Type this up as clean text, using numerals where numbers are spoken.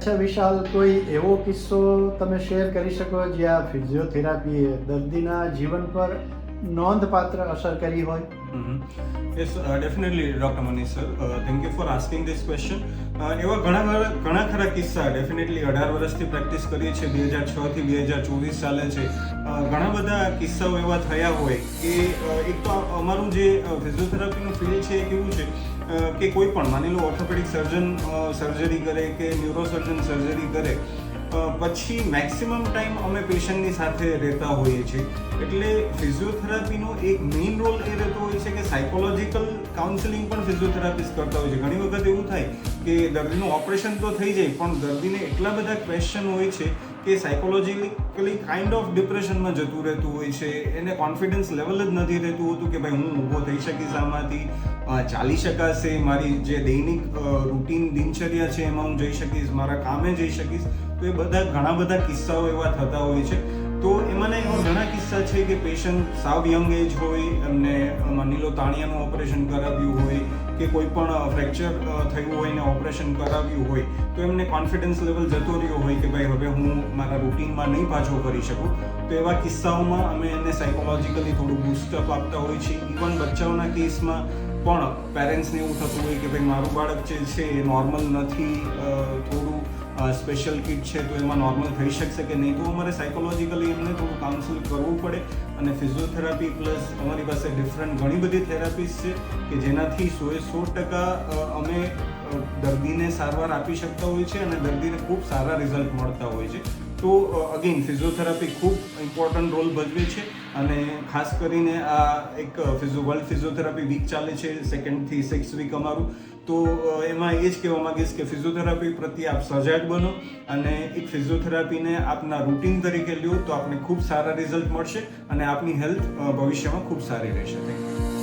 અચ્છા વિશાલ, કોઈ એવો કિસ્સો તમે શેર કરી શકો જ્યાં ફિઝિયોથેરાપીએ દર્દીના જીવન પર નોંધપાત્ર અસર કરી હોય? Yes, definitely, Dr. Manish sir. Thank you for asking this question. એવા ઘણા ખરા કિસ્સા ડેફિનેટલી 18 વર્ષથી પ્રેક્ટિસ કરીએ છીએ, 2006 થી 2024 ચાલે છે. ઘણા બધા કિસ્સાઓ એવા થયા હોય કે એક તો અમારું જે ફિઝિયોથેરાપીનું ફિલ્ડ છે એ કેવું છે કે કોઈ પણ માની લો ઓર્થોપેડિક સર્જન સર્જરી કરે કે ન્યુરોસર્જન સર્જરી કરે પછી મેક્સિમમ ટાઈમ અમે પેશન્ટની સાથે રહેતા હોઈએ છીએ. એટલે ફિઝિયોથેરાપીનો એક મેઇન રોલ એ રહેતો હોય છે કે સાયકોલોજીકલ કાઉન્સેલિંગ પણ ફિઝિયોથેરાપિસ્ટ કરતા હોય છે. ઘણી વખત એવું થાય કે દર્દીનું ઓપરેશન તો થઈ જાય પણ દર્દીને એટલા બધા ક્વેશ્ચન હોય છે કે સાયકોલોજીકલી કાઇન્ડ ઓફ ડિપ્રેશનમાં જતું રહેતું હોય છે. એને કોન્ફિડન્સ લેવલ જ નથી રહેતું હોતું કે ભાઈ હું ઊભો થઈ શકીશ, આમાંથી ચાલી શકાશે, મારી જે દૈનિક રૂટીન દિનચર્યા છે એમાં હું જઈ શકીશ, મારા કામે જઈ શકીશ. તો એ ઘણા બધા કિસ્સાઓ એવા થતા હોય છે. તો એમાંના એવા ઘણા કિસ્સા છે કે પેશન્ટ સાવ યંગ એજ હોય, એમને માની લો તાણિયાનું ઓપરેશન કરાવ્યું હોય કે કોઈ પણ ફ્રેક્ચર થયું હોય ને ઓપરેશન કરાવ્યું હોય તો એમને કોન્ફિડન્સ લેવલ જતો રહ્યો હોય કે ભાઈ હવે હું મારા રૂટીનમાં નહીં પાછો કરી શકું. તો એવા કિસ્સાઓમાં અમે એને સાયકોલોજીકલી થોડું બૂસ્ટઅપ આપતા હોઈએ છીએ. ઇવન બચ્ચાઓના કેસમાં પણ પેરેન્ટ્સને એવું થતું હોય કે ભાઈ મારું બાળક જે છે એ નોર્મલ નથી, થોડું સ્પેશિયલ કિટ છે તો એમાં નોર્મલ થઈ શકશે કે નહીં. તો અમારે સાયકોલોજીકલી એમને થોડું કાઉન્સિલ કરવું પડે. અને ફિઝિયોથેરાપી પ્લસ અમારી પાસે ડિફરન્ટ ઘણી બધી થેરાપીસ છે કે જેનાથી 100% અમે દર્દીને સારવાર આપી શકતા હોઈએ છીએ અને દર્દીને ખૂબ સારા રિઝલ્ટ મળતા હોય છે. તો અગેન ફિઝિયોથેરાપી ખૂબ ઇમ્પોર્ટન્ટ રોલ ભજવે છે. અને ખાસ કરીને આ એક વર્લ્ડ ફિઝિયોથેરાપી વીક ચાલે છે, 2nd થી 6th વીક અમારું. તો એમાં એ જ કહેવા માંગીશ કે ફિઝિયોથેરાપી પ્રત્યે આપ સજાગ બનો અને એક ફિઝિયોથેરાપીને આપના રૂટીન તરીકે લ્યો તો આપને ખૂબ સારા રિઝલ્ટ મળશે અને આપની હેલ્થ ભવિષ્યમાં ખૂબ સારી રહેશે. Thank you.